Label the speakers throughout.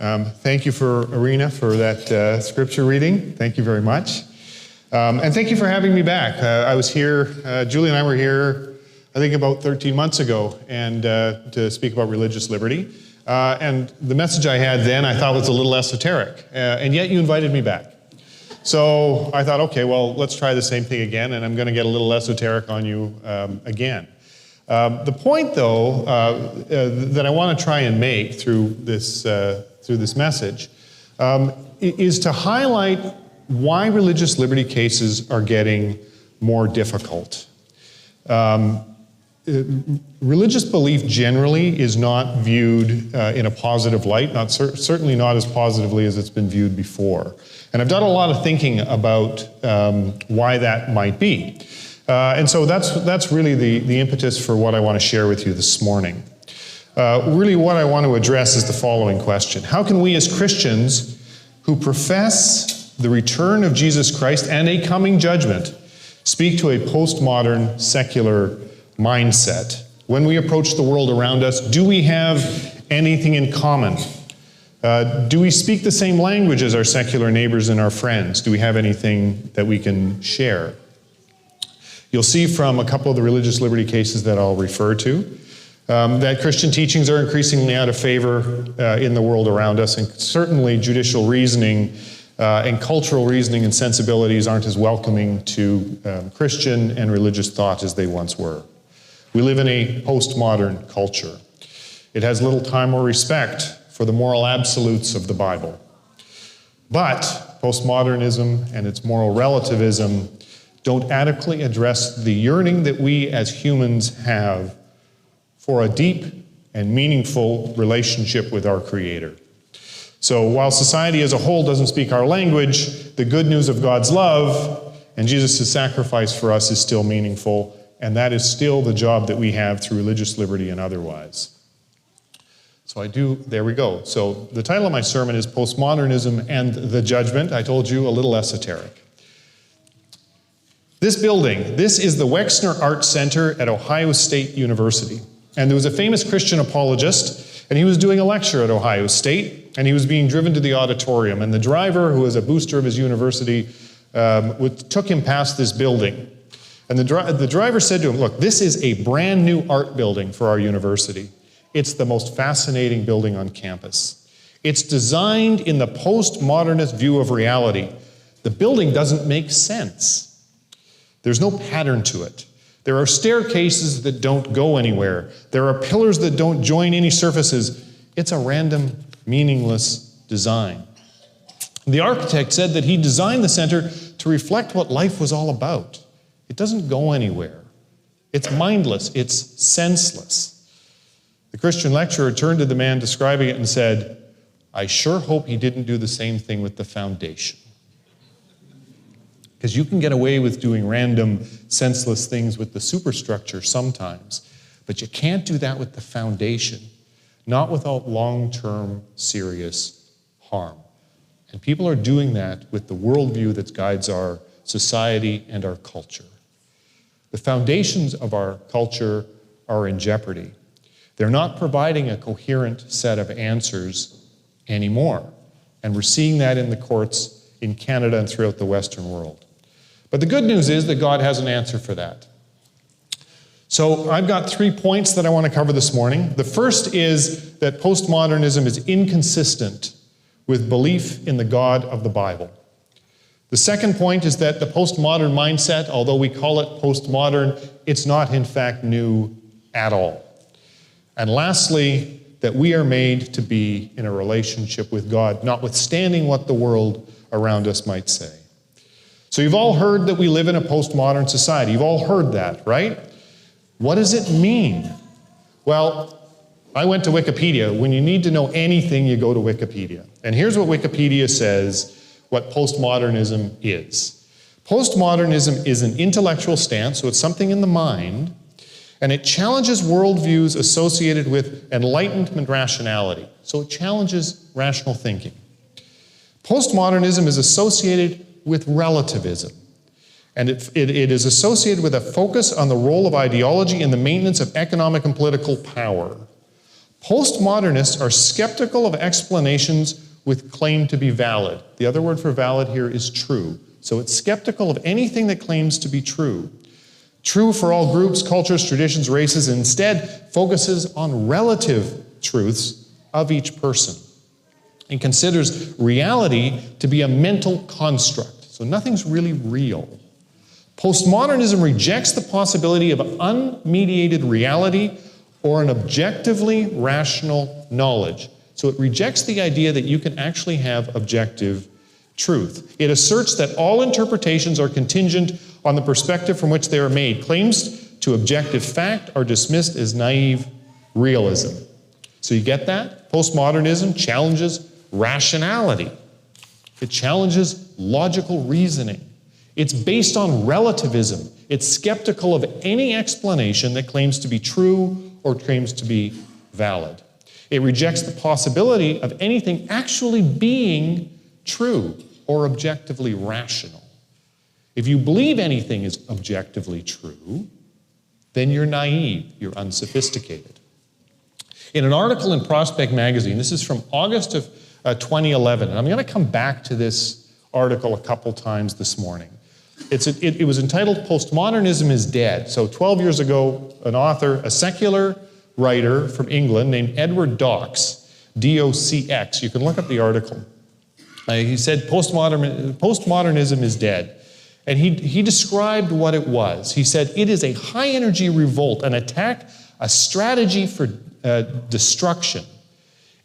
Speaker 1: Thank you for Arena for that scripture reading. Thank you very much. And thank you for having me back. I was here, Julie and I were here, I think about 13 months ago, and to speak about religious liberty. And the message I had then I thought was a little esoteric, and yet you invited me back. So I thought, okay, well, let's try the same thing again, and I'm going to get a little esoteric on you again. The point, though, that I want to try and make through this message is to highlight why religious liberty cases are getting more difficult. Religious belief generally is not viewed in a positive light, certainly not as positively as it's been viewed before. And I've done a lot of thinking about why that might be. And so that's really the impetus for what I want to share with you this morning. Really what I want to address is the following question. How can we as Christians who profess the return of Jesus Christ and a coming judgment speak to a postmodern secular mindset? When we approach the world around us, do we have anything in common? Do we speak the same language as our secular neighbors and our friends? Do we have anything that we can share? You'll see from a couple of the religious liberty cases that I'll refer to that Christian teachings are increasingly out of favor in the world around us, and certainly judicial reasoning and cultural reasoning and sensibilities aren't as welcoming to Christian and religious thought as they once were. We live in a postmodern culture. It has little time or respect for the moral absolutes of the Bible. But postmodernism and its moral relativism don't adequately address the yearning that we as humans have for a deep and meaningful relationship with our Creator. So while society as a whole doesn't speak our language, the good news of God's love and Jesus' sacrifice for us is still meaningful, and that is still the job that we have through religious liberty and otherwise. So there we go. So the title of my sermon is Postmodernism and the Judgment. I told you, a little esoteric. This building, this is the Wexner Art Center at Ohio State University. And there was a famous Christian apologist, and he was doing a lecture at Ohio State, and he was being driven to the auditorium. And the driver, who was a booster of his university, took him past this building. And the driver said to him, look, this is a brand new art building for our university. It's the most fascinating building on campus. It's designed in the postmodernist view of reality. The building doesn't make sense. There's no pattern to it. There are staircases that don't go anywhere. There are pillars that don't join any surfaces. It's a random, meaningless design. The architect said that he designed the center to reflect what life was all about. It doesn't go anywhere. It's mindless. It's senseless. The Christian lecturer turned to the man describing it and said, I sure hope he didn't do the same thing with the foundation. Because you can get away with doing random, senseless things with the superstructure sometimes, but you can't do that with the foundation, not without long-term, serious harm. And people are doing that with the worldview that guides our society and our culture. The foundations of our culture are in jeopardy. They're not providing a coherent set of answers anymore. And we're seeing that in the courts in Canada and throughout the Western world. But the good news is that God has an answer for that. So I've got 3 points that I want to cover this morning. The first is that postmodernism is inconsistent with belief in the God of the Bible. The second point is that the postmodern mindset, although we call it postmodern, it's not in fact new at all. And lastly, that we are made to be in a relationship with God, notwithstanding what the world around us might say. So you've all heard that we live in a postmodern society. You've all heard that, right? What does it mean? Well, I went to Wikipedia. When you need to know anything, you go to Wikipedia. And here's what Wikipedia says what postmodernism is. Postmodernism is an intellectual stance, so it's something in the mind, and it challenges worldviews associated with enlightenment rationality. So it challenges rational thinking. Postmodernism is associated with relativism, and it is associated with a focus on the role of ideology in the maintenance of economic and political power. Postmodernists are skeptical of explanations with claim to be valid. The other word for valid here is true. So it's skeptical of anything that claims to be true. True for all groups, cultures, traditions, races, and instead focuses on relative truths of each person and considers reality to be a mental construct. So nothing's really real. Postmodernism rejects the possibility of unmediated reality or an objectively rational knowledge. So it rejects the idea that you can actually have objective truth. It asserts that all interpretations are contingent on the perspective from which they are made. Claims to objective fact are dismissed as naive realism. So you get that? Postmodernism challenges rationality. It challenges logical reasoning. It's based on relativism. It's skeptical of any explanation that claims to be true or claims to be valid. It rejects the possibility of anything actually being true or objectively rational. If you believe anything is objectively true, then you're naive, you're unsophisticated. In an article in Prospect magazine, this is from August of 2011, and I'm going to come back to this article a couple times this morning. It was entitled Postmodernism is Dead. So 12 years ago, an author, a secular writer from England named Edward Docks, D-O-C-X, you can look up the article. He said postmodernism is dead. And he described what it was. He said, it is a high-energy revolt, an attack, a strategy for destruction.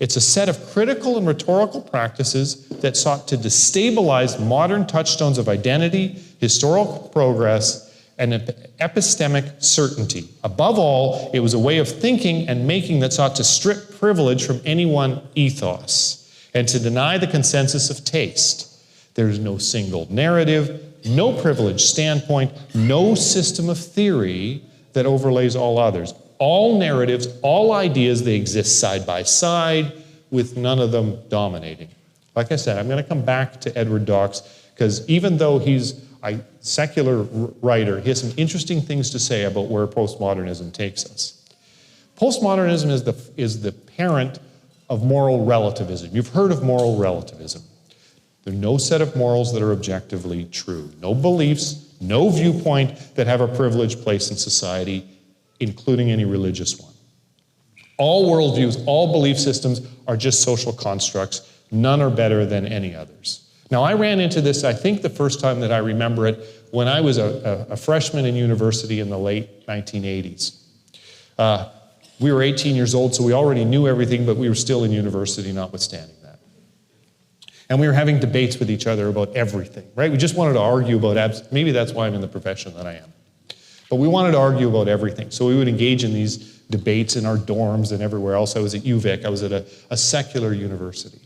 Speaker 1: It's a set of critical and rhetorical practices that sought to destabilize modern touchstones of identity, historical progress, and epistemic certainty. Above all, it was a way of thinking and making that sought to strip privilege from any one ethos and to deny the consensus of taste. There is no single narrative, no privileged standpoint, no system of theory that overlays all others. All narratives, all ideas, they exist side by side with none of them dominating. Like I said, I'm going to come back to Edward Docks because even though he's a secular writer, he has some interesting things to say about where postmodernism takes us. Postmodernism is the parent of moral relativism. You've heard of moral relativism. There are no set of morals that are objectively true. No beliefs, no viewpoint that have a privileged place in society, including any religious one. All worldviews, all belief systems are just social constructs. None are better than any others. Now, I ran into this, I think the first time that I remember it, when I was a freshman in university in the late 1980s. We were 18 years old, so we already knew everything, but we were still in university notwithstanding that. And we were having debates with each other about everything, right? We just wanted to argue about, maybe that's why I'm in the profession that I am. But we wanted to argue about everything. So we would engage in these debates in our dorms and everywhere else. I was at UVic. I was at a secular university.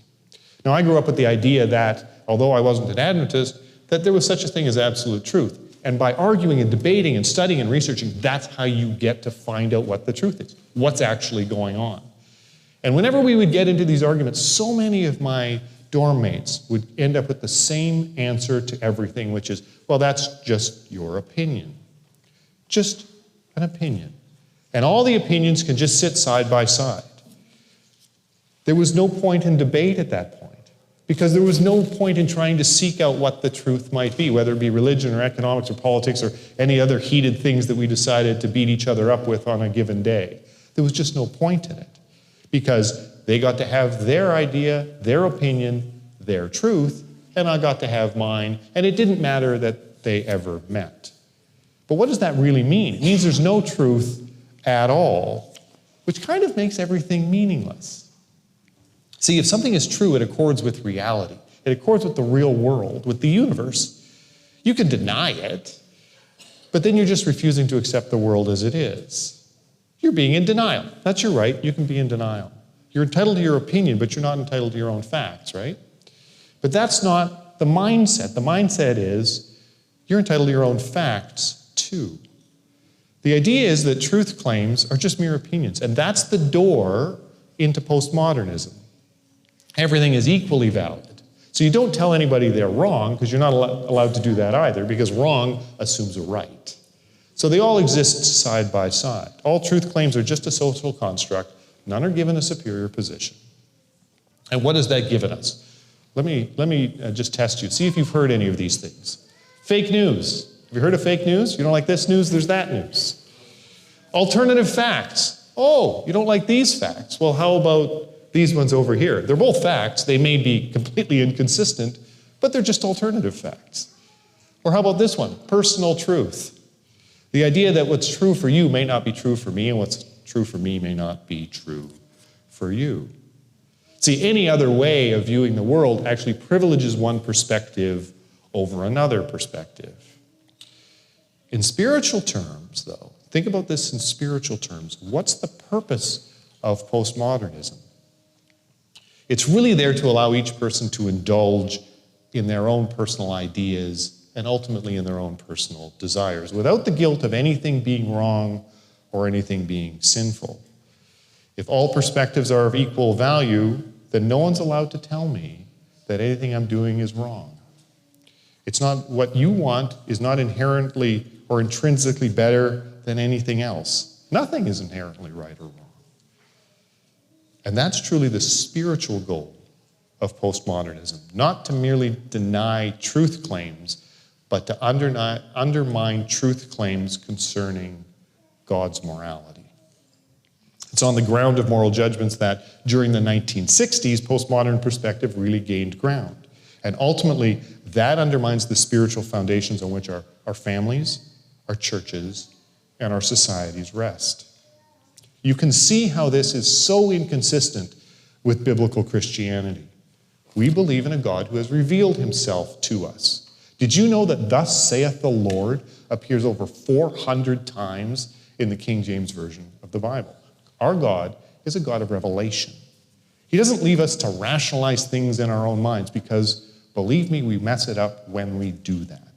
Speaker 1: Now, I grew up with the idea that, although I wasn't an Adventist, that there was such a thing as absolute truth. And by arguing and debating and studying and researching, that's how you get to find out what the truth is, what's actually going on. And whenever we would get into these arguments, so many of my dorm mates would end up with the same answer to everything, which is, well, that's just your opinion. Just an opinion. And all the opinions can just sit side by side. There was no point in debate at that point, because there was no point in trying to seek out what the truth might be, whether it be religion or economics or politics or any other heated things that we decided to beat each other up with on a given day. There was just no point in it, because they got to have their idea, their opinion, their truth, and I got to have mine, and it didn't matter that they ever met. But what does that really mean? It means there's no truth at all, which kind of makes everything meaningless. See, if something is true, it accords with reality. It accords with the real world, with the universe. You can deny it, but then you're just refusing to accept the world as it is. You're being in denial. That's your right. You can be in denial. You're entitled to your opinion, but you're not entitled to your own facts, right? But that's not the mindset. The mindset is you're entitled to your own facts too. The idea is that truth claims are just mere opinions, and that's the door into postmodernism. Everything is equally valid. So you don't tell anybody they're wrong, because you're not allowed to do that either, because wrong assumes a right. So they all exist side by side. All truth claims are just a social construct. None are given a superior position. And what has that given us? Let me just test you. See if you've heard any of these things. Fake news. Have you heard of fake news? You don't like this news? There's that news. Alternative facts. Oh, you don't like these facts? Well, how about these ones over here? They're both facts. They may be completely inconsistent, but they're just alternative facts. Or how about this one? Personal truth. The idea that what's true for you may not be true for me, and what's true for me may not be true for you. See, any other way of viewing the world actually privileges one perspective over another perspective. In spiritual terms, though, think about this in spiritual terms. What's the purpose of postmodernism? It's really there to allow each person to indulge in their own personal ideas and ultimately in their own personal desires, without the guilt of anything being wrong or anything being sinful. If all perspectives are of equal value, then no one's allowed to tell me that anything I'm doing is wrong. It's not what you want is not inherently or intrinsically better than anything else. Nothing is inherently right or wrong. And that's truly the spiritual goal of postmodernism, not to merely deny truth claims, but to undermine truth claims concerning God's morality. It's on the ground of moral judgments that during the 1960s, postmodern perspective really gained ground. And ultimately, that undermines the spiritual foundations on which our families, our churches, and our societies rest. You can see how this is so inconsistent with biblical Christianity. We believe in a God who has revealed himself to us. Did you know that "Thus saith the Lord" appears over 400 times in the King James Version of the Bible? Our God is a God of revelation. He doesn't leave us to rationalize things in our own minds because, believe me, we mess it up when we do that.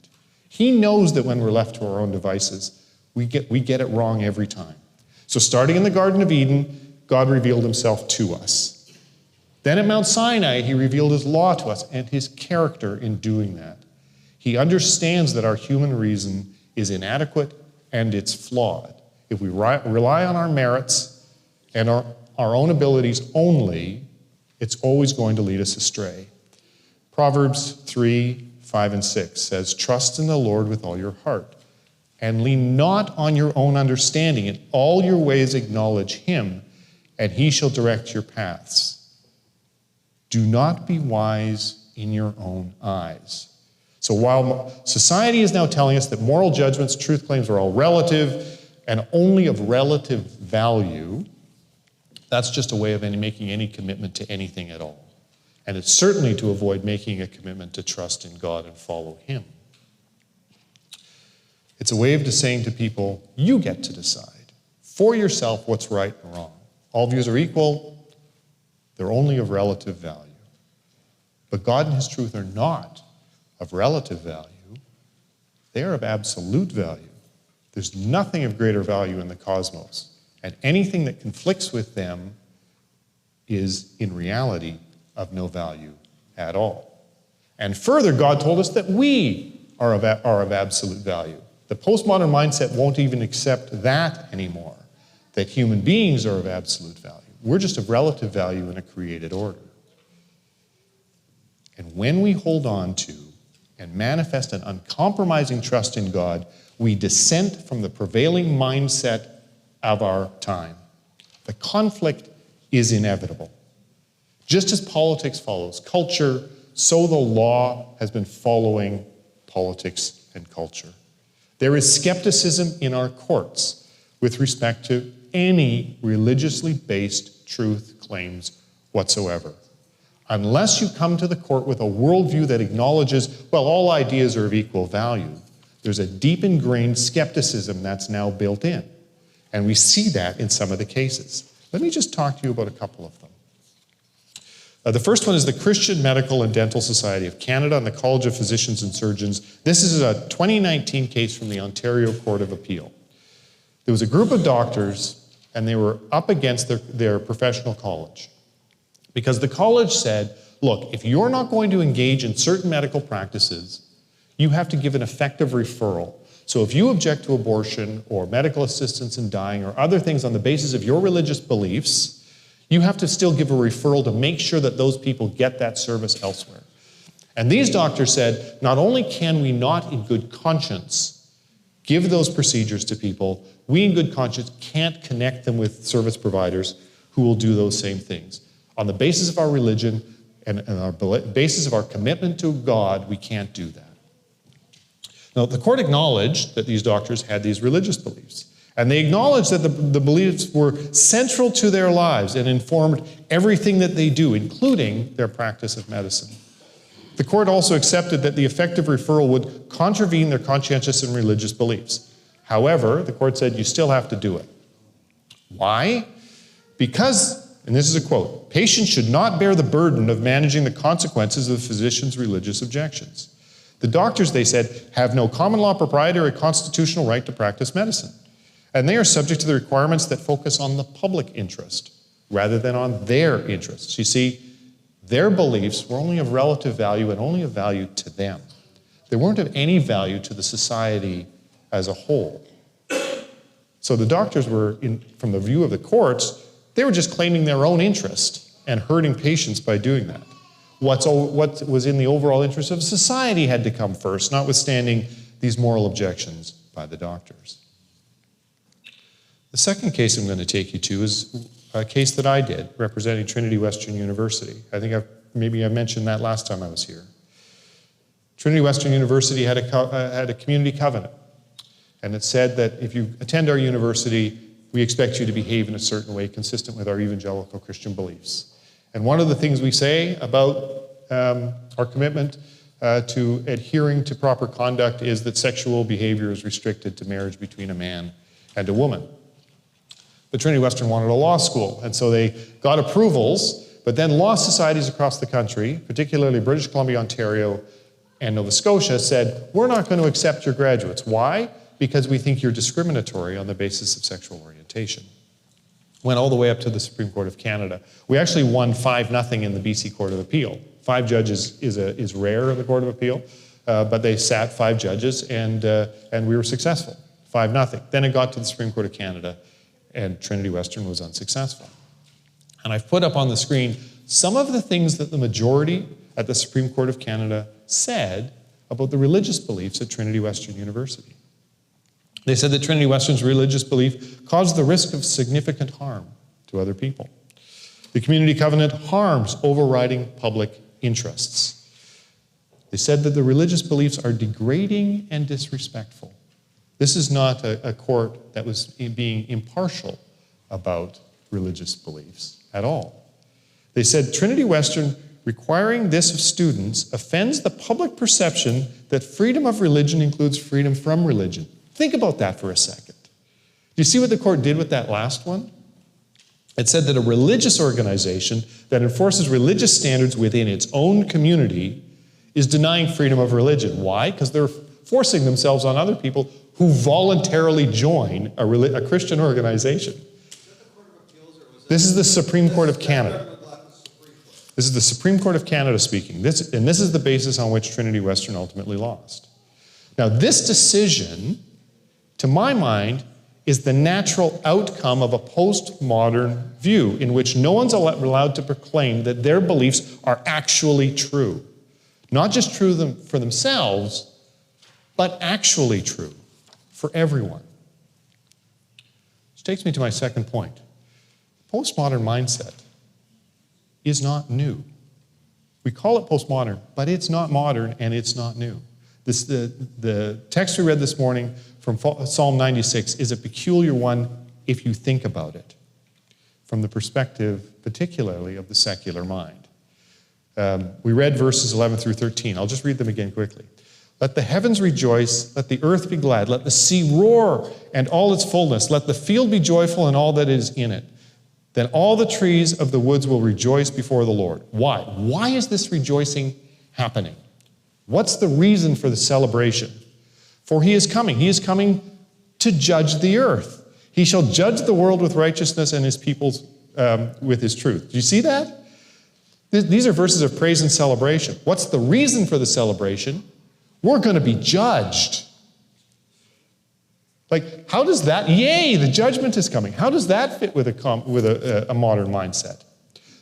Speaker 1: He knows that when we're left to our own devices, we get it wrong every time. So starting in the Garden of Eden, God revealed himself to us. Then at Mount Sinai, he revealed his law to us and his character in doing that. He understands that our human reason is inadequate and it's flawed. If we rely on our merits and our own abilities only, it's always going to lead us astray. Proverbs 3, 5, and 6 says, "Trust in the Lord with all your heart, and lean not on your own understanding. In all your ways acknowledge him, and he shall direct your paths. Do not be wise in your own eyes." So while society is now telling us that moral judgments, truth claims are all relative and only of relative value, that's just a way of making any commitment to anything at all. And it's certainly to avoid making a commitment to trust in God and follow him. It's a way of just saying to people, you get to decide for yourself what's right and wrong. All views are equal. They're only of relative value. But God and his truth are not of relative value. They are of absolute value. There's nothing of greater value in the cosmos. And anything that conflicts with them is, in reality, of no value at all. And further, God told us that we are of absolute value. The postmodern mindset won't even accept that anymore, that human beings are of absolute value. We're just of relative value in a created order. And when we hold on to and manifest an uncompromising trust in God, we dissent from the prevailing mindset of our time. The conflict is inevitable. Just as politics follows culture, so the law has been following politics and culture. There is skepticism in our courts with respect to any religiously based truth claims whatsoever. Unless you come to the court with a worldview that acknowledges, well, all ideas are of equal value, there's a deep ingrained skepticism that's now built in. And we see that in some of the cases. Let me just talk to you about a couple of them. The first one is the Christian Medical and Dental Society of Canada and the College of Physicians and Surgeons. This is a 2019 case from the Ontario Court of Appeal. There was a group of doctors, and they were up against their professional college. Because the college said, look, if you're not going to engage in certain medical practices, you have to give an effective referral. So if you object to abortion or medical assistance in dying or other things on the basis of your religious beliefs, You have to still give a referral to make sure that those people get that service elsewhere. And these doctors said, not only can we not in good conscience give those procedures to people, we in good conscience can't connect them with service providers who will do those same things. On the basis of our religion and our basis of our commitment to God, we can't do that. Now, the court acknowledged that these doctors had these religious beliefs. And they acknowledged that the beliefs were central to their lives and informed everything that they do, including their practice of medicine. The court also accepted that the effective referral would contravene their conscientious and religious beliefs. However, the court said you still have to do it. Why? Because, and this is a quote, patients should not bear the burden of managing the consequences of the physician's religious objections. The doctors, they said, have no common law proprietary or constitutional right to practice medicine. And they are subject to the requirements that focus on the public interest rather than on their interests. You see, their beliefs were only of relative value and only of value to them. They weren't of any value to the society as a whole. So the doctors were, from the view of the courts, they were just claiming their own interest and hurting patients by doing that. What was in the overall interest of society had to come first, notwithstanding these moral objections by the doctors. The second case I'm going to take you to is a case that I did, representing Trinity Western University. I think maybe I mentioned that last time I was here. Trinity Western University had a community covenant, and it said that if you attend our university, we expect you to behave in a certain way consistent with our evangelical Christian beliefs. And one of the things we say about our commitment to adhering to proper conduct is that sexual behavior is restricted to marriage between a man and a woman. But Trinity Western wanted a law school, and so they got approvals, but then law societies across the country, particularly British Columbia, Ontario, and Nova Scotia, said, we're not going to accept your graduates. Why? Because we think you're discriminatory on the basis of sexual orientation. Went all the way up to the Supreme Court of Canada. We actually won 5-0 in the BC Court of Appeal. 5 judges is rare in the Court of Appeal, but they sat 5 judges, and we were successful, 5-0. Then it got to the Supreme Court of Canada, and Trinity Western was unsuccessful. And I've put up on the screen some of the things that the majority at the Supreme Court of Canada said about the religious beliefs at Trinity Western University. They said that Trinity Western's religious belief caused the risk of significant harm to other people. The community covenant harms overriding public interests. They said that the religious beliefs are degrading and disrespectful. This is not a court that was being impartial about religious beliefs at all. They said Trinity Western requiring this of students offends the public perception that freedom of religion includes freedom from religion. Think about that for a second. Do you see what the court did with that last one? It said that a religious organization that enforces religious standards within its own community is denying freedom of religion. Why? Because they're forcing themselves on other people who voluntarily join a Christian organization. This is the Supreme Court of Canada. This is the Supreme Court of Canada speaking. This is the basis on which Trinity Western ultimately lost. Now, this decision, to my mind, is the natural outcome of a postmodern view in which no one's allowed to proclaim that their beliefs are actually true. Not just true for themselves, but actually true for everyone. Which takes me to my second point. Postmodern mindset is not new. We call it postmodern, but it's not modern and it's not new. The text we read this morning from Psalm 96 is a peculiar one if you think about it, from the perspective particularly of the secular mind. We read verses 11 through 13. I'll just read them again quickly. Let the heavens rejoice, let the earth be glad, let the sea roar and all its fullness, let the field be joyful and all that is in it. Then all the trees of the woods will rejoice before the Lord. Why? Why is this rejoicing happening? What's the reason for the celebration? For he is coming. He is coming to judge the earth. He shall judge the world with righteousness and his peoples with his truth. Do you see that? These are verses of praise and celebration. What's the reason for the celebration? We're going to be judged. Like, how does that, yay, the judgment is coming. How does that fit with a modern mindset?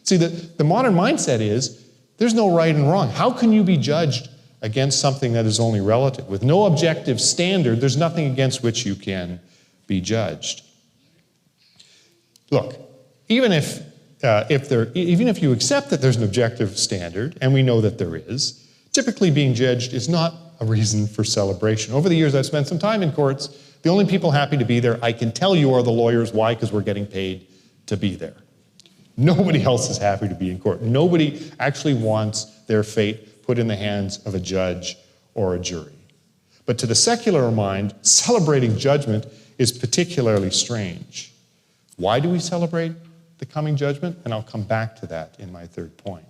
Speaker 1: See, the modern mindset is there's no right and wrong. How can you be judged against something that is only relative? With no objective standard, there's nothing against which you can be judged. Look, even if you accept that there's an objective standard, and we know that there is, typically being judged is not a reason for celebration. Over the years, I've spent some time in courts. The only people happy to be there, I can tell you, are the lawyers. Why? Because we're getting paid to be there. Nobody else is happy to be in court. Nobody actually wants their fate put in the hands of a judge or a jury. But to the secular mind, celebrating judgment is particularly strange. Why do we celebrate the coming judgment? And I'll come back to that in my third point.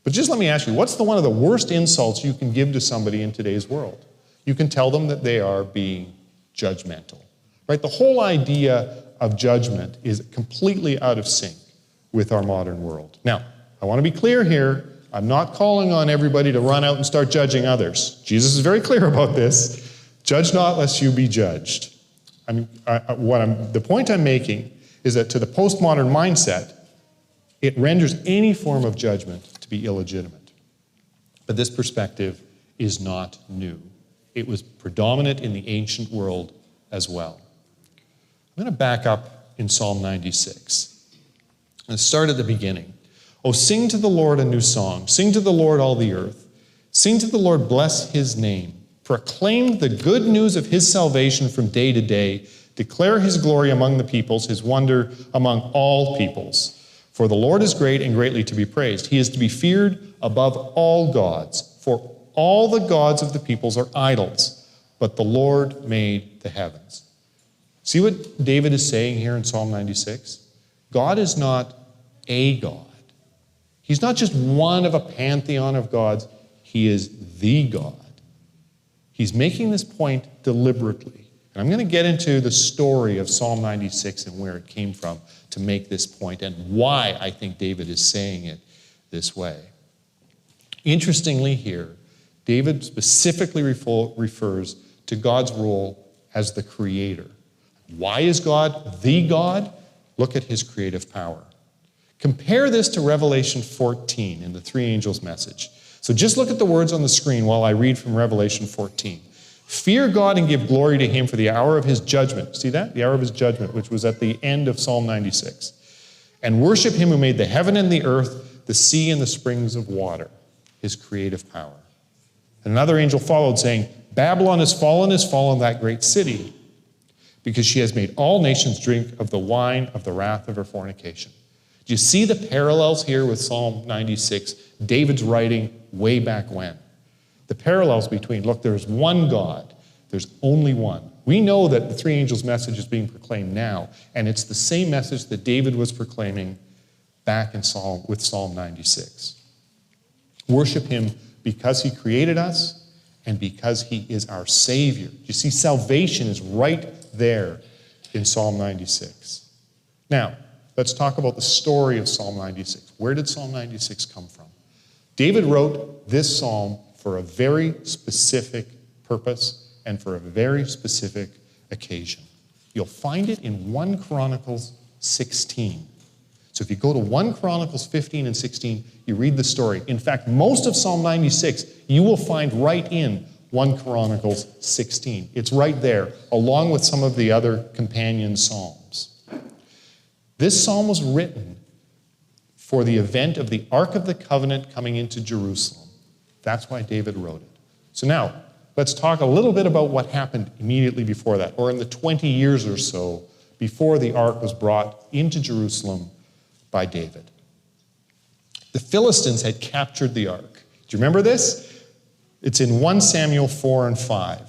Speaker 1: But just let me ask you, what's one of the worst insults you can give to somebody in today's world? You can tell them that they are being judgmental, right? The whole idea of judgment is completely out of sync with our modern world. Now, I want to be clear here. I'm not calling on everybody to run out and start judging others. Jesus is very clear about this. Judge not lest you be judged. The point I'm making is that to the postmodern mindset, it renders any form of judgment to be illegitimate. But this perspective is not new. It was predominant in the ancient world as well. I'm going to back up in Psalm 96. And start at the beginning. Oh, sing to the Lord a new song. Sing to the Lord all the earth. Sing to the Lord, bless his name. Proclaim the good news of his salvation from day to day. Declare his glory among the peoples, his wonder among all peoples. For the Lord is great and greatly to be praised. He is to be feared above all gods. For all the gods of the peoples are idols, but the Lord made the heavens. See what David is saying here in Psalm 96? God is not a God. He's not just one of a pantheon of gods. He is the God. He's making this point deliberately. And I'm going to get into the story of Psalm 96 and where it came from to make this point and why I think David is saying it this way. Interestingly here, David specifically refers to God's role as the creator. Why is God the God? Look at his creative power. Compare this to Revelation 14 in the three angels' message. So just look at the words on the screen while I read from Revelation 14. Fear God and give glory to him for the hour of his judgment. See that? The hour of his judgment, which was at the end of Psalm 96. And worship him who made the heaven and the earth, the sea and the springs of water, his creative power. And another angel followed, saying, Babylon is fallen, that great city, because she has made all nations drink of the wine of the wrath of her fornication. Do you see the parallels here with Psalm 96? David's writing way back when. The parallels between, look, there's one God. There's only one. We know that the three angels' message is being proclaimed now, and it's the same message that David was proclaiming back in with Psalm 96. Worship him because he created us and because he is our Savior. You see, salvation is right there in Psalm 96. Now, let's talk about the story of Psalm 96. Where did Psalm 96 come from? David wrote this psalm for a very specific purpose and for a very specific occasion. You'll find it in 1 Chronicles 16. So if you go to 1 Chronicles 15 and 16, you read the story. In fact, most of Psalm 96 you will find right in 1 Chronicles 16. It's right there, along with some of the other companion psalms. This psalm was written for the event of the Ark of the Covenant coming into Jerusalem. That's why David wrote it. So now, let's talk a little bit about what happened immediately before that, or in the 20 years or so before the Ark was brought into Jerusalem by David. The Philistines had captured the Ark. Do you remember this? It's in 1 Samuel 4 and 5.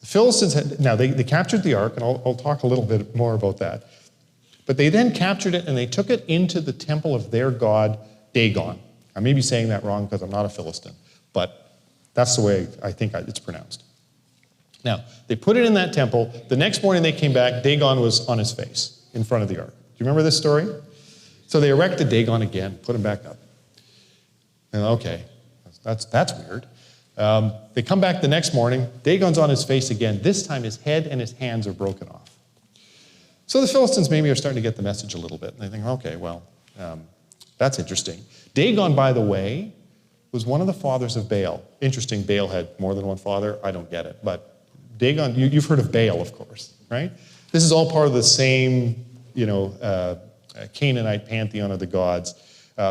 Speaker 1: The Philistines they captured the Ark, and I'll talk a little bit more about that. But they then captured it and they took it into the temple of their god, Dagon. I may be saying that wrong because I'm not a Philistine, but that's the way I think it's pronounced. Now, they put it in that temple. The next morning they came back, Dagon was on his face in front of the Ark. Do you remember this story? So they erected Dagon again, put him back up. And okay, that's weird. They come back the next morning, Dagon's on his face again. This time his head and his hands are broken off. So the Philistines maybe are starting to get the message a little bit. And they think, okay, well, That's interesting. Dagon, by the way, was one of the fathers of Baal. Interesting, Baal had more than one father. I don't get it. But Dagon, you've heard of Baal, of course, right? This is all part of the same, Canaanite pantheon of the gods.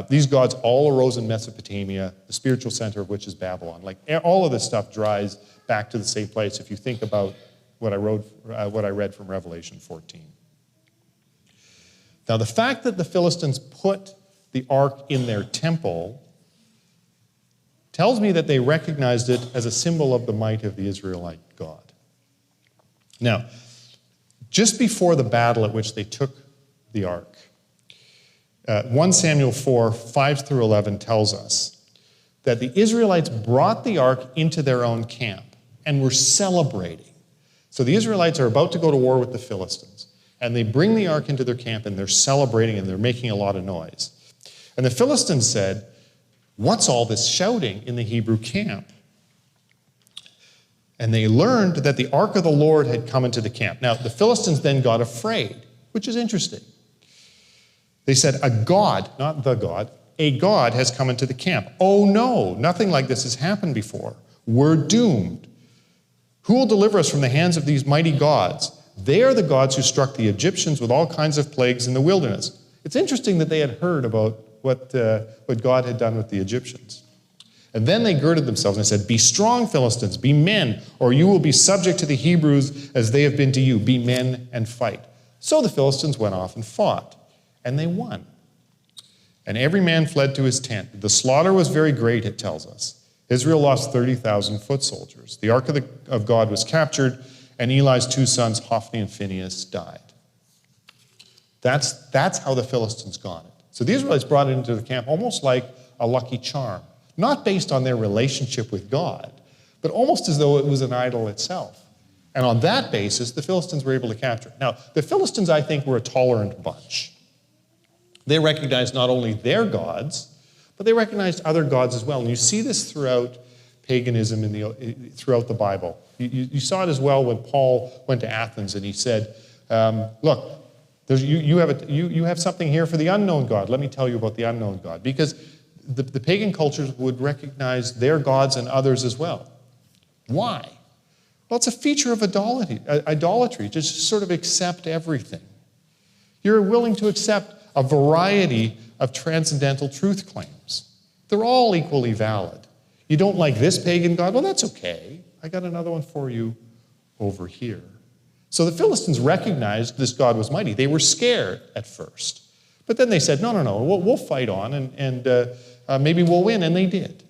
Speaker 1: These gods all arose in Mesopotamia, the spiritual center of which is Babylon. Like all of this stuff dries back to the same place if you think about what I read from Revelation 14. Now, the fact that the Philistines put the ark in their temple tells me that they recognized it as a symbol of the might of the Israelite God. Now, just before the battle at which they took the ark, 1 Samuel 4, 5 through 11 tells us that the Israelites brought the ark into their own camp and were celebrating. So the Israelites are about to go to war with the Philistines, and they bring the ark into their camp and they're celebrating and they're making a lot of noise. And the Philistines said, "What's all this shouting in the Hebrew camp?" And they learned that the ark of the Lord had come into the camp. Now, the Philistines then got afraid, which is interesting. They said, "A god," not the God, "a god has come into the camp. Oh no, nothing like this has happened before. We're doomed. Who will deliver us from the hands of these mighty gods? They are the gods who struck the Egyptians with all kinds of plagues in the wilderness." It's interesting that they had heard about what God had done with the Egyptians. And then they girded themselves and said, "Be strong, Philistines, be men, or you will be subject to the Hebrews as they have been to you. Be men and fight." So the Philistines went off and fought, and they won. And every man fled to his tent. The slaughter was very great, it tells us. Israel lost 30,000 foot soldiers. The ark of God was captured, and Eli's two sons, Hophni and Phinehas, died. That's how the Philistines got it. So the Israelites brought it into the camp almost like a lucky charm, not based on their relationship with God, but almost as though it was an idol itself. And on that basis, the Philistines were able to capture it. Now, the Philistines, I think, were a tolerant bunch. They recognized not only their gods, but they recognized other gods as well. And you see this throughout paganism throughout the Bible. You saw it as well when Paul went to Athens and he said, "Look, you have something here for the unknown God. Let me tell you about the unknown God." Because the pagan cultures would recognize their gods and others as well. Why? Well, it's a feature of idolatry, just sort of accept everything. You're willing to accept a variety of transcendental truth claims. They're all equally valid. You don't like this pagan god? Well, that's okay. I got another one for you over here. So the Philistines recognized this God was mighty. They were scared at first. But then they said, no, we'll fight on and maybe we'll win, and they did.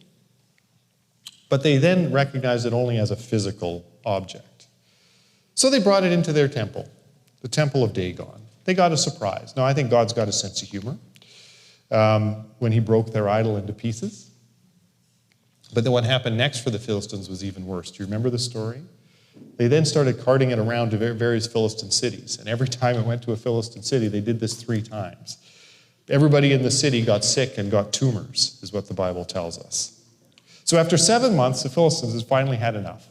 Speaker 1: But they then recognized it only as a physical object. So they brought it into their temple, the temple of Dagon. They got a surprise. Now, I think God's got a sense of humor when he broke their idol into pieces. But then what happened next for the Philistines was even worse. Do you remember the story? They then started carting it around to various Philistine cities. And every time it went to a Philistine city, they did this 3 times. Everybody in the city got sick and got tumors, is what the Bible tells us. So after 7 months, the Philistines had finally had enough.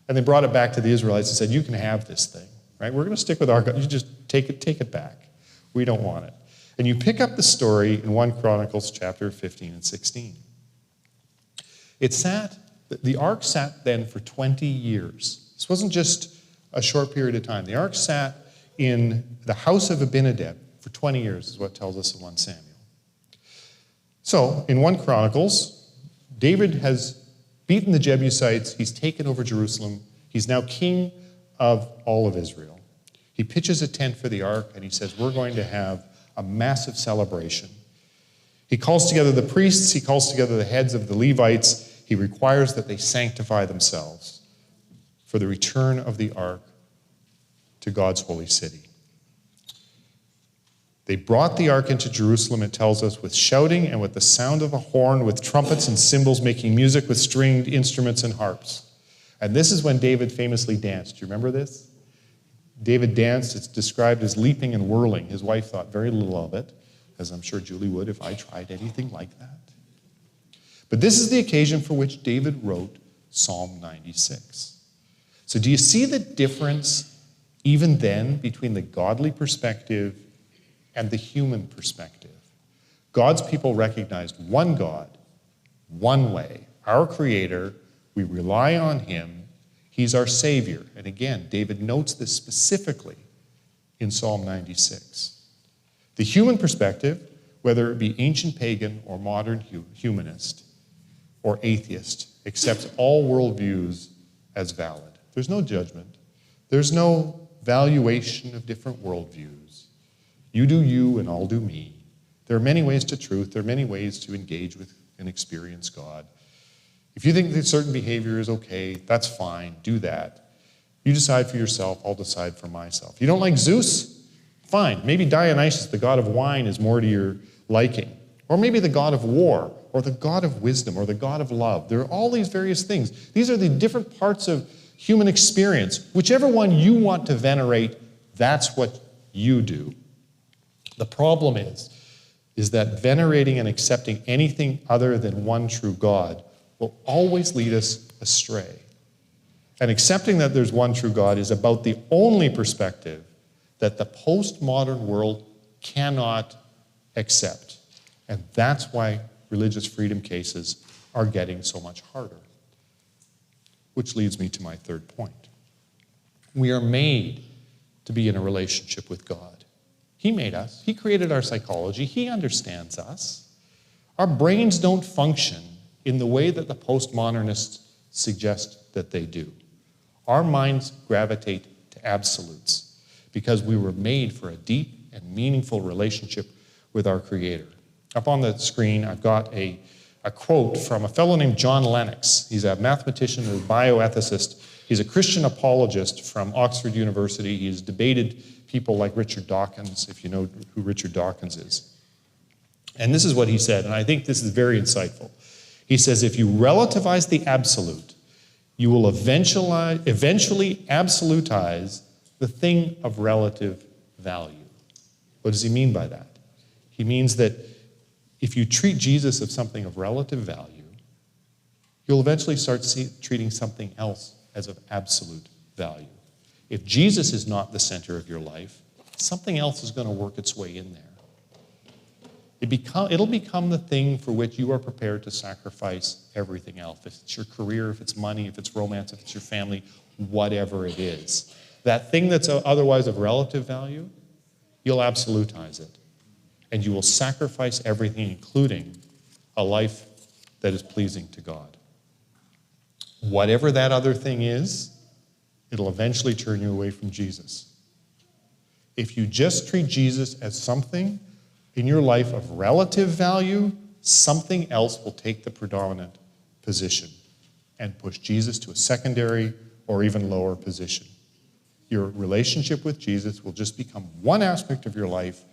Speaker 1: And they brought it back to the Israelites and said, "You can have this thing, right? We're going to stick with our God. You just take it back. We don't want it." And you pick up the story in 1 Chronicles chapter 15 and 16. The ark sat then for 20 years. This wasn't just a short period of time. The ark sat in the house of Abinadab for 20 years, is what it tells us in 1 Samuel. So, in 1 Chronicles, David has beaten the Jebusites. He's taken over Jerusalem. He's now king of all of Israel. He pitches a tent for the ark, and he says, we're going to have a massive celebration. He calls together the priests. He calls together the heads of the Levites. He requires that they sanctify themselves for the return of the ark to God's holy city. They brought the ark into Jerusalem, it tells us, with shouting and with the sound of a horn, with trumpets and cymbals, making music with stringed instruments and harps. And this is when David famously danced. Do you remember this? David danced. It's described as leaping and whirling. His wife thought very little of it, as I'm sure Julie would if I tried anything like that. But this is the occasion for which David wrote Psalm 96. So do you see the difference even then between the godly perspective and the human perspective? God's people recognized one God, one way, our Creator. We rely on Him. He's our Savior. And again, David notes this specifically in Psalm 96. The human perspective, whether it be ancient pagan or modern humanist or atheist, accepts all worldviews as valid. There's no judgment. There's no valuation of different worldviews. You do you and I'll do me. There are many ways to truth. There are many ways to engage with and experience God. If you think that certain behavior is okay, that's fine. Do that. You decide for yourself. I'll decide for myself. You don't like Zeus? Fine. Maybe Dionysus, the god of wine, is more to your liking. Or maybe the god of war, or the god of wisdom, or the god of love. There are all these various things. These are the different parts of human experience. Whichever one you want to venerate, that's what you do. The problem is that venerating and accepting anything other than one true God will always lead us astray. And accepting that there's one true God is about the only perspective that the postmodern world cannot accept. And that's why religious freedom cases are getting so much harder. Which leads me to my third point. We are made to be in a relationship with God. He made us. He created our psychology. He understands us. Our brains don't function in the way that the postmodernists suggest that they do. Our minds gravitate to absolutes because we were made for a deep and meaningful relationship with our Creator. Up on the screen, I've got a quote from a fellow named John Lennox. He's a mathematician and a bioethicist. He's a Christian apologist from Oxford University. He's debated people like Richard Dawkins, if you know who Richard Dawkins is. And this is what he said, and I think this is very insightful. He says, if you relativize the absolute, you will eventually absolutize the thing of relative value. What does he mean by that? He means that if you treat Jesus as something of relative value, you'll eventually start treating something else as of absolute value. If Jesus is not the center of your life, something else is going to work its way in there. It'll become the thing for which you are prepared to sacrifice everything else. If it's your career, if it's money, if it's romance, if it's your family, whatever it is. That thing that's otherwise of relative value, you'll absolutize it. And you will sacrifice everything, including a life that is pleasing to God. Whatever that other thing is, it'll eventually turn you away from Jesus. If you just treat Jesus as something in your life of relative value, something else will take the predominant position and push Jesus to a secondary or even lower position. Your relationship with Jesus will just become one aspect of your life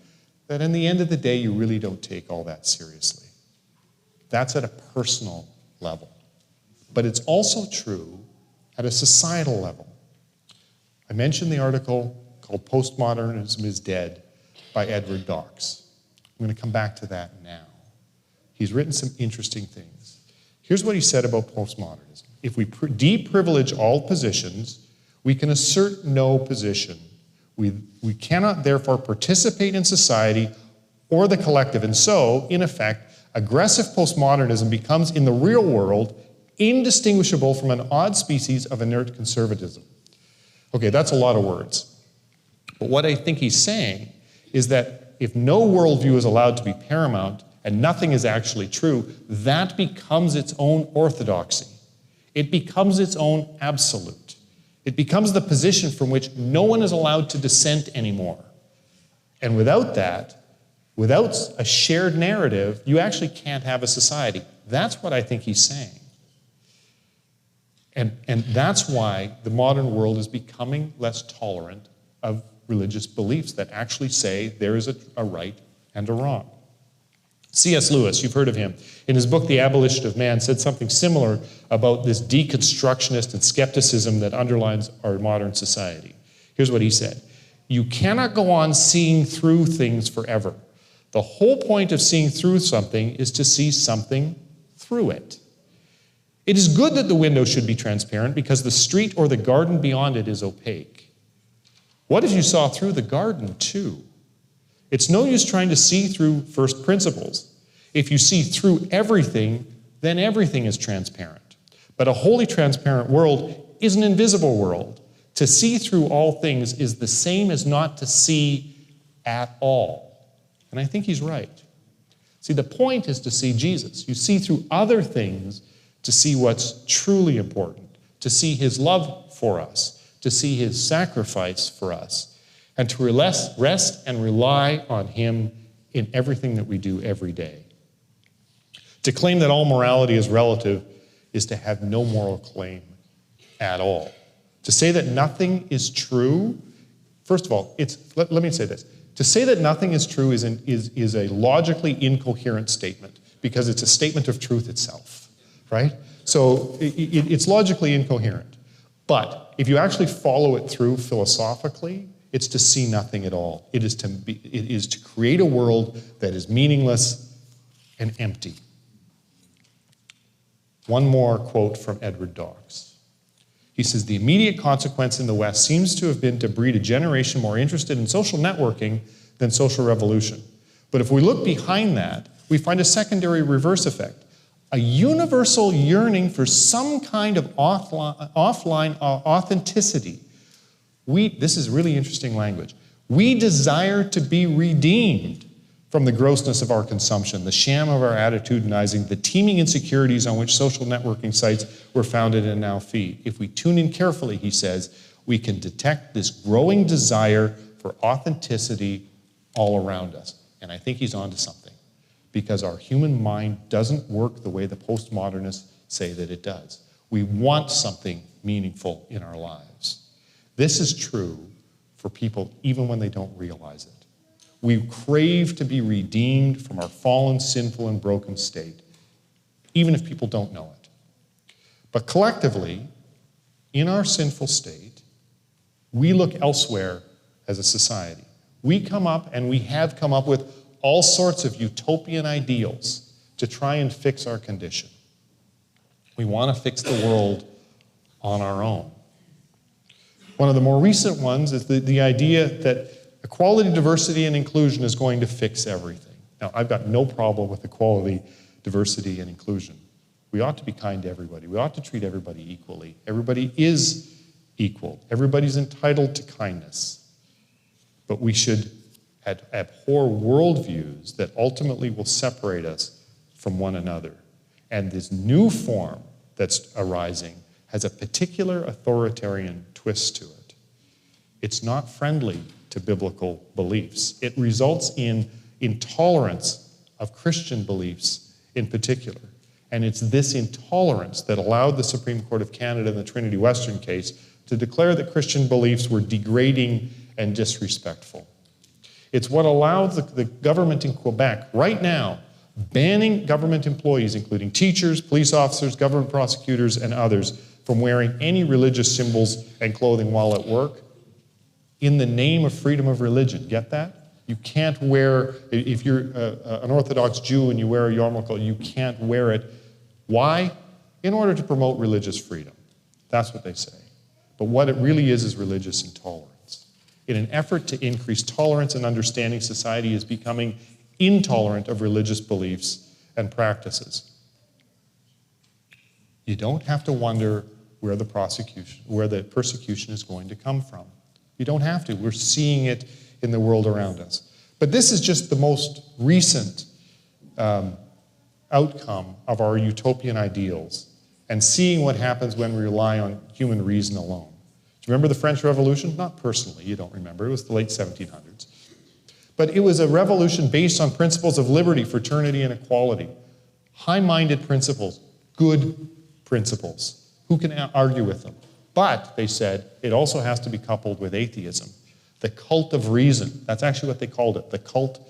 Speaker 1: that in the end of the day, you really don't take all that seriously. That's at a personal level. But it's also true at a societal level. I mentioned the article called Postmodernism is Dead by Edward Dawkes. I'm going to come back to that now. He's written some interesting things. Here's what he said about postmodernism. If we deprivilege all positions, we can assert no position. We cannot therefore participate in society or the collective. And so, in effect, aggressive postmodernism becomes, in the real world, indistinguishable from an odd species of inert conservatism. Okay, that's a lot of words. But what I think he's saying is that if no worldview is allowed to be paramount and nothing is actually true, that becomes its own orthodoxy. It becomes its own absolute. It becomes the position from which no one is allowed to dissent anymore. And without that, without a shared narrative, you actually can't have a society. That's what I think he's saying. And that's why the modern world is becoming less tolerant of religious beliefs that actually say there is a right and a wrong. C.S. Lewis, you've heard of him, in his book, The Abolition of Man, said something similar about this deconstructionist and skepticism that underlines our modern society. Here's what he said. You cannot go on seeing through things forever. The whole point of seeing through something is to see something through it. It is good that the window should be transparent because the street or the garden beyond it is opaque. What if you saw through the garden too? It's no use trying to see through first principles. If you see through everything, then everything is transparent. But a wholly transparent world is an invisible world. To see through all things is the same as not to see at all. And I think he's right. See, the point is to see Jesus. You see through other things to see what's truly important, to see his love for us, to see his sacrifice for us, and to rest and rely on him in everything that we do every day. To claim that all morality is relative is to have no moral claim at all. To say that nothing is true, first of all, let me say this. To say that nothing is true is a logically incoherent statement because it's a statement of truth itself, right? So it's logically incoherent. But if you actually follow it through philosophically, it's to see nothing at all. It is to create a world that is meaningless and empty. One more quote from Edward Dawkes. He says, the immediate consequence in the West seems to have been to breed a generation more interested in social networking than social revolution. But if we look behind that, we find a secondary reverse effect, a universal yearning for some kind of offline authenticity. This is really interesting language. We desire to be redeemed from the grossness of our consumption, the sham of our attitudinizing, the teeming insecurities on which social networking sites were founded and now feed. If we tune in carefully, he says, we can detect this growing desire for authenticity all around us. And I think he's onto something, because our human mind doesn't work the way the postmodernists say that it does. We want something meaningful in our lives. This is true for people even when they don't realize it. We crave to be redeemed from our fallen, sinful, and broken state, even if people don't know it. But collectively, in our sinful state, we look elsewhere as a society. We come up, and we have come up with all sorts of utopian ideals to try and fix our condition. We want to fix the world on our own. One of the more recent ones is the idea that equality, diversity, and inclusion is going to fix everything. Now, I've got no problem with equality, diversity, and inclusion. We ought to be kind to everybody. We ought to treat everybody equally. Everybody is equal. Everybody's entitled to kindness. But we should abhor worldviews that ultimately will separate us from one another. And this new form that's arising has a particular authoritarian twist to it. It's not friendly to biblical beliefs. It results in intolerance of Christian beliefs in particular. And it's this intolerance that allowed the Supreme Court of Canada in the Trinity Western case to declare that Christian beliefs were degrading and disrespectful. It's what allowed the government in Quebec right now banning government employees, including teachers, police officers, government prosecutors, and others, from wearing any religious symbols and clothing while at work in the name of freedom of religion. Get that? You can't wear, if you're an Orthodox Jew and you wear a yarmulke, you can't wear it. Why? In order to promote religious freedom. That's what they say. But what it really is religious intolerance. In an effort to increase tolerance and understanding, society is becoming intolerant of religious beliefs and practices. You don't have to wonder where the persecution is going to come from. You don't have to. We're seeing it in the world around us. But this is just the most recent outcome of our utopian ideals and seeing what happens when we rely on human reason alone. Do you remember the French Revolution? Not personally, you don't remember. It was the late 1700s. But it was a revolution based on principles of liberty, fraternity, and equality. High-minded principles, good principles. Who can argue with them? But, they said, it also has to be coupled with atheism. The cult of reason. That's actually what they called it, the cult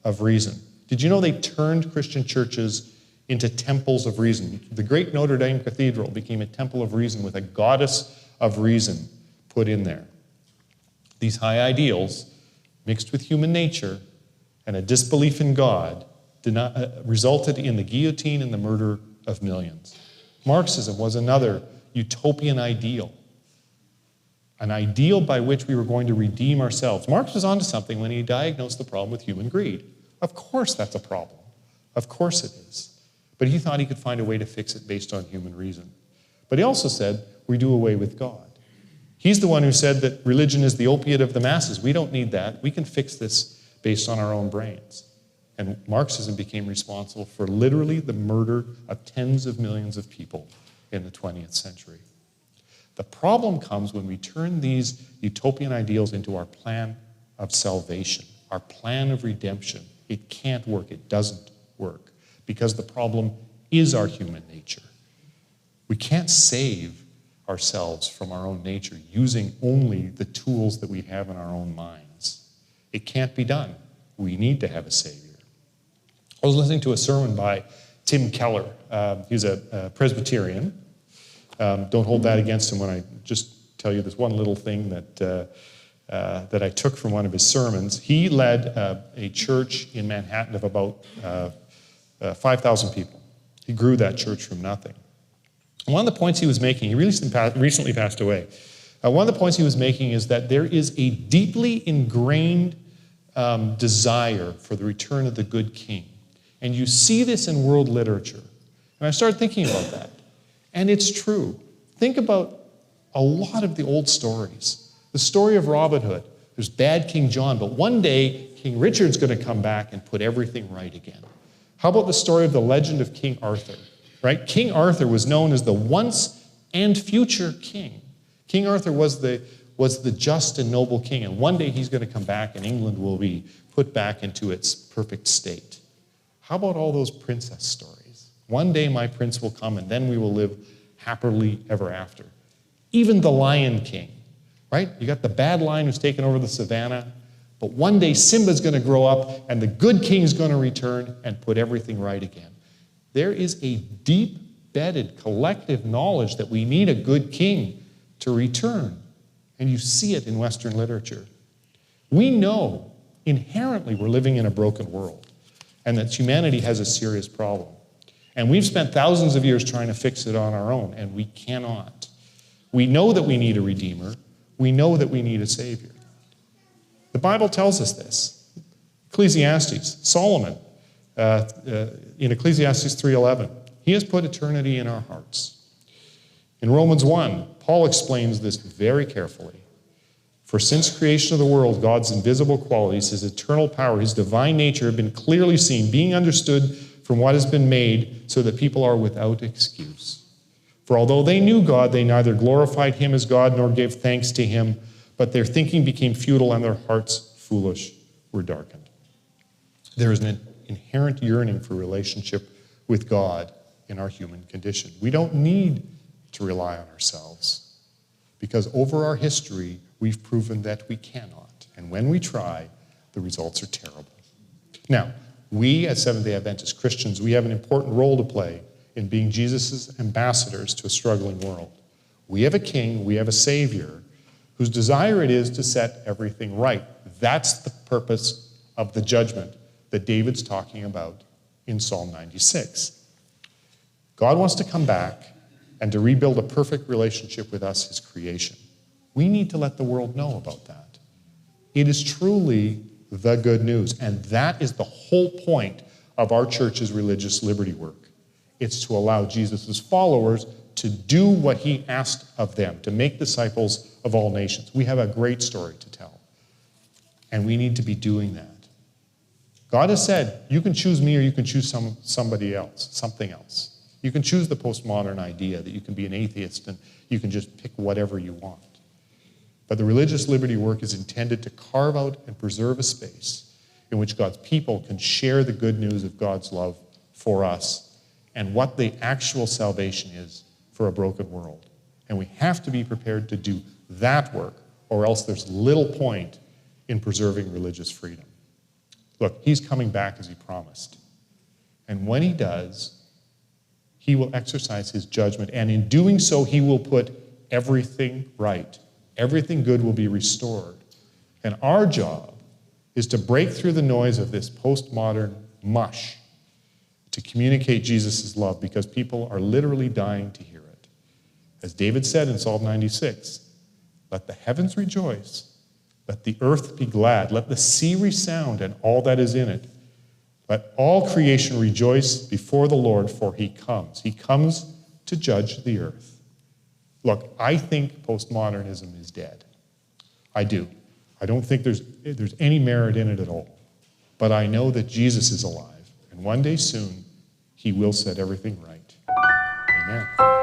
Speaker 1: of reason. Did you know they turned Christian churches into temples of reason? The great Notre Dame Cathedral became a temple of reason with a goddess of reason put in there. These high ideals, mixed with human nature and a disbelief in God, resulted in the guillotine and the murder of millions. Marxism was another utopian ideal, an ideal by which we were going to redeem ourselves. Marx was onto something when he diagnosed the problem with human greed. Of course that's a problem. Of course it is. But he thought he could find a way to fix it based on human reason. But he also said, we do away with God. He's the one who said that religion is the opiate of the masses. We don't need that. We can fix this based on our own brains. And Marxism became responsible for literally the murder of tens of millions of people in the 20th century. The problem comes when we turn these utopian ideals into our plan of salvation, our plan of redemption. It can't work. It doesn't work because the problem is our human nature. We can't save ourselves from our own nature using only the tools that we have in our own minds. It can't be done. We need to have a savior. I was listening to a sermon by Tim Keller. He's a Presbyterian. Don't hold that against him when I just tell you this one little thing that I took from one of his sermons. He led a church in Manhattan of about 5,000 people. He grew that church from nothing. One of the points he was making, he recently passed away. One of the points he was making is that there is a deeply ingrained desire for the return of the good king. And you see this in world literature. And I started thinking about that. And it's true. Think about a lot of the old stories. The story of Robin Hood. There's bad King John, but one day King Richard's going to come back and put everything right again. How about the story of the legend of King Arthur? Right? King Arthur was known as the once and future king. King Arthur was the just and noble king, and one day he's going to come back and England will be put back into its perfect state. How about all those princess stories? One day my prince will come and then we will live happily ever after. Even the Lion King, right? You got the bad lion who's taken over the savannah, but one day Simba's going to grow up and the good king's going to return and put everything right again. There is a deep-bedded collective knowledge that we need a good king to return. And you see it in Western literature. We know inherently we're living in a broken world and that humanity has a serious problem. And we've spent thousands of years trying to fix it on our own, and we cannot. We know that we need a redeemer. We know that we need a savior. The Bible tells us this. Ecclesiastes, Solomon, in Ecclesiastes 3:11, he has put eternity in our hearts. In Romans 1, Paul explains this very carefully. For since creation of the world, God's invisible qualities, his eternal power, his divine nature have been clearly seen, being understood from what has been made, so that people are without excuse. For although they knew God, they neither glorified him as God nor gave thanks to him, but their thinking became futile and their hearts foolish were darkened. There is an inherent yearning for relationship with God in our human condition. We don't need to rely on ourselves because over our history, we've proven that we cannot. And when we try, the results are terrible. Now, we as Seventh-day Adventist Christians, we have an important role to play in being Jesus' ambassadors to a struggling world. We have a king, we have a savior, whose desire it is to set everything right. That's the purpose of the judgment that David's talking about in Psalm 96. God wants to come back and to rebuild a perfect relationship with us, his creation. We need to let the world know about that. It is truly the good news, and that is the whole point of our church's religious liberty work. It's to allow Jesus' followers to do what he asked of them, to make disciples of all nations. We have a great story to tell, and we need to be doing that. God has said, you can choose me or you can choose somebody else, something else. You can choose the postmodern idea that you can be an atheist and you can just pick whatever you want. But the religious liberty work is intended to carve out and preserve a space in which God's people can share the good news of God's love for us and what the actual salvation is for a broken world. And we have to be prepared to do that work, or else there's little point in preserving religious freedom. Look, he's coming back as he promised. And when he does, he will exercise his judgment, and in doing so, he will put everything right. Everything good will be restored. And our job is to break through the noise of this postmodern mush to communicate Jesus' love, because people are literally dying to hear it. As David said in Psalm 96, let the heavens rejoice, let the earth be glad, let the sea resound and all that is in it. Let all creation rejoice before the Lord, for he comes. He comes to judge the earth. Look, I think postmodernism is dead. I do. I don't think there's any merit in it at all. But I know that Jesus is alive, and one day soon, he will set everything right. Amen.